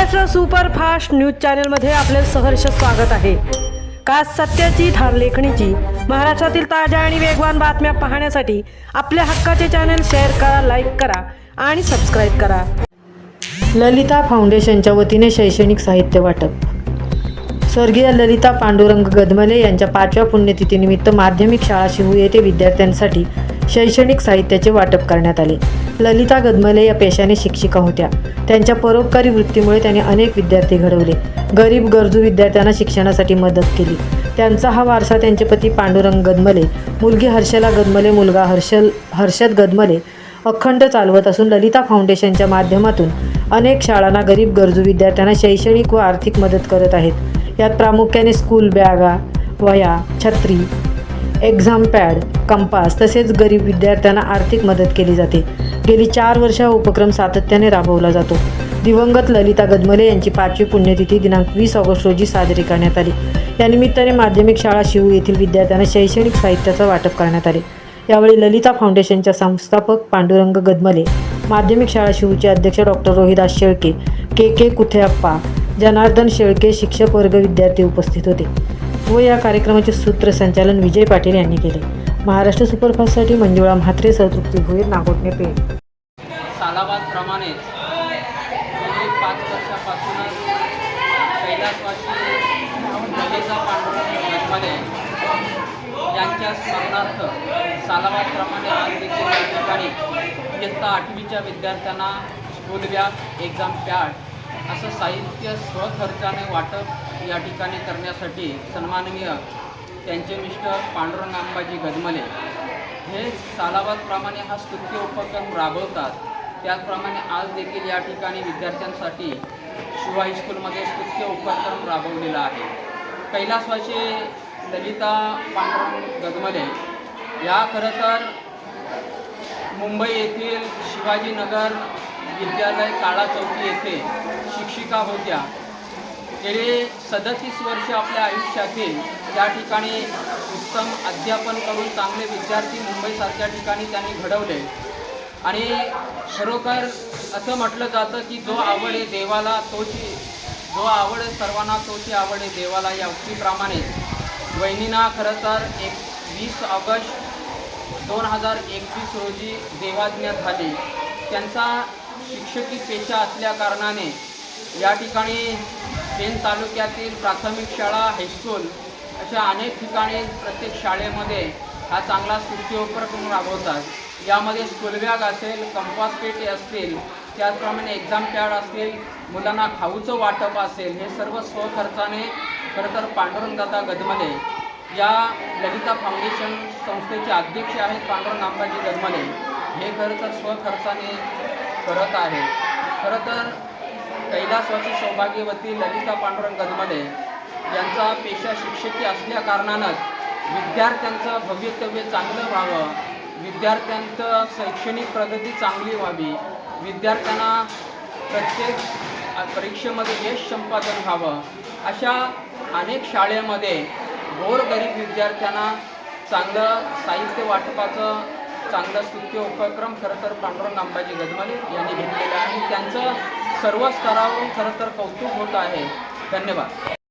Maharashtra superfast news चॅनलमध्ये आपले सहर्ष स्वागत आहे। खास सत्याची थार लेखणीची महाराष्ट्रातील ताज्या आणि वेगवान बातम्या पाहण्यासाठी आपल्या हक्काचे चॅनल शेअर करा, लाईक करा आणि सबस्क्राईब करा। ललिता फाउंडेशनच्या वतीने शैक्षणिक साहित्य वाटप। स्वर्गीय ललिता पांडुरंग गदमले यांच्या 5व्या पुण्यतिथीनिमित्त माध्यमिक शाळा शिहू येथे विद्यार्थ्यांसाठी शैक्षणिक साहित्याचे वाटप करण्यात आले। ललिता गदमले या पेशाने शिक्षिका होत्या। त्यांच्या परोपकारी वृत्तीमुळे त्यांनी अनेक विद्यार्थी घडवले, गरीब गरजू विद्यार्थ्यांना शिक्षणासाठी मदत केली। त्यांचा हा वारसा त्यांचे पती पांडुरंग गदमले, मुलगी हर्षला गदमले, मुलगा हर्षद गदमले अखंड चालवत असून ललिता फाउंडेशनच्या माध्यमातून अनेक शाळांना गरीब गरजू विद्यार्थ्यांना शैक्षणिक व आर्थिक मदत करत आहेत। यात प्रामुख्याने स्कूल बॅगा, वह्या, छत्री, एक्झाम पॅड, कंपास तसेच गरीब विद्यार्थ्यांना आर्थिक मदत केली जाते। गेली 4 वर्ष हा उपक्रम सातत्याने राबवला जातो। दिवंगत ललिता गदमले यांची 5वी पुण्यतिथी दिनांक 20 ऑगस्ट रोजी साजरी करण्यात आली। या निमित्ताने माध्यमिक शाळा शिहू येथील विद्यार्थ्यांना शैक्षणिक साहित्याचे वाटप करण्यात आले। यावेळी ललिता फाउंडेशनच्या संस्थापक पांडुरंग गदमले, माध्यमिक शाळा शिहूचे अध्यक्ष डॉक्टर रोहिदास शेळके, के कुथेअप्पा, जनार्दन शेळके, शिक्षक वर्ग, विद्यार्थी उपस्थित होते व या कार्यक्रमाचे सूत्रसंचालन विजय पाटील यांनी केले। महाराष्ट्र सुपरफास्टसाठी मंजुळा म्हात्रे, तृप्ती भोईर, नागोठणे, पेठ। सालाबादप्रमाणेच 5 वर्षापासूनच कैलासवासी ललिता पांडुरंग गदमले यांच्या स्मरणार्थ सालाबादप्रमाणे आज देखील या ठिकाणी इयत्ता 8वीच्या विद्यार्थ्यांना स्कूल बॅग, एक्झाम पॅड असं साहित्य स्वखर्चाने वाटप या ठिकाणी करण्यासाठी सन्माननीय त्यांचे मिस्टर पांडुरंग अंबाजी गदमले हे सालाबादप्रमाणे हा स्तुत्य उपक्रम राबवतात। त्याचप्रमाणे आज देखील या ठिकाणी विद्यार्थ्यांसाठी शिवा हायस्कूलमध्ये स्तुत्य उपक्रम राबवलेला आहे। कैलासवासी ललिता पांडुरंग गदमले या खरं तर मुंबई येथील शिवाजीनगर विद्यालय काळा चौकी येथे शिक्षिका होत्या। गेले 37 वर्ष आपल्या आयुष्यातील या ठिकाणी उत्तम अध्यापन करून चांगले विद्यार्थी मुंबईसारख्या ठिकाणी त्यांनी घडवले आणि खरोखर असं म्हटलं जातं की जो आवडे देवाला तोची, जो आवडे सर्वांना तोची आवडे देवाला, या उक्तीप्रमाणे वहिनींना खरं तर 20 ऑगस्ट 2021 रोजी देवाज्ञा झाली। त्यांचा शिक्षकी पेशा असल्या कारणाने या ठिकाणी पेण तालुक्यातील प्राथमिक शाळा, हायस्कूल अशा अनेक ठिकाणी प्रत्येक शाळेमध्ये हा चांगला स्तुत्य उपक्रम राबवतात। यामध्ये स्कूल बॅग असेल, कंपास पेटी असतील, त्याचप्रमाणे एक्झाम पॅड असतील, मुलांना खाऊचं वाटप असेल, हे सर्व स्वखर्चाने खरं तर पांडुरंगदादा गदमले या ललिता फाउंडेशन संस्थेचे अध्यक्ष आहेत पांडुरंग अंबाजी गदमले, हे खरं तर स्वखर्चाने करत आहे। खरं तर कैलासवासी सौभाग्यवती ललिता पांडुरंग गदमले यांचा पेशा शिक्षकी असल्या कारणानंच विद्यार्थ्यांचं भवितव्य चांगलं व्हावं, विद्यार्थ्यांचं शैक्षणिक प्रगती चांगली व्हावी, विद्यार्थ्यांना प्रत्येक परीक्षेमध्ये यश संपादन व्हावं, अशा अनेक शाळेमध्ये गोरगरीब विद्यार्थ्यांना चांगलं साहित्य वाटपाचं चांगलं स्तुत्य उपक्रम खरं तर पांडुरंग अंबाजी गदमले यांनी घेतलेलं आहे। त्यांचं सर्व स्तरावरून खरं तर कौतुक होत आहे। धन्यवाद।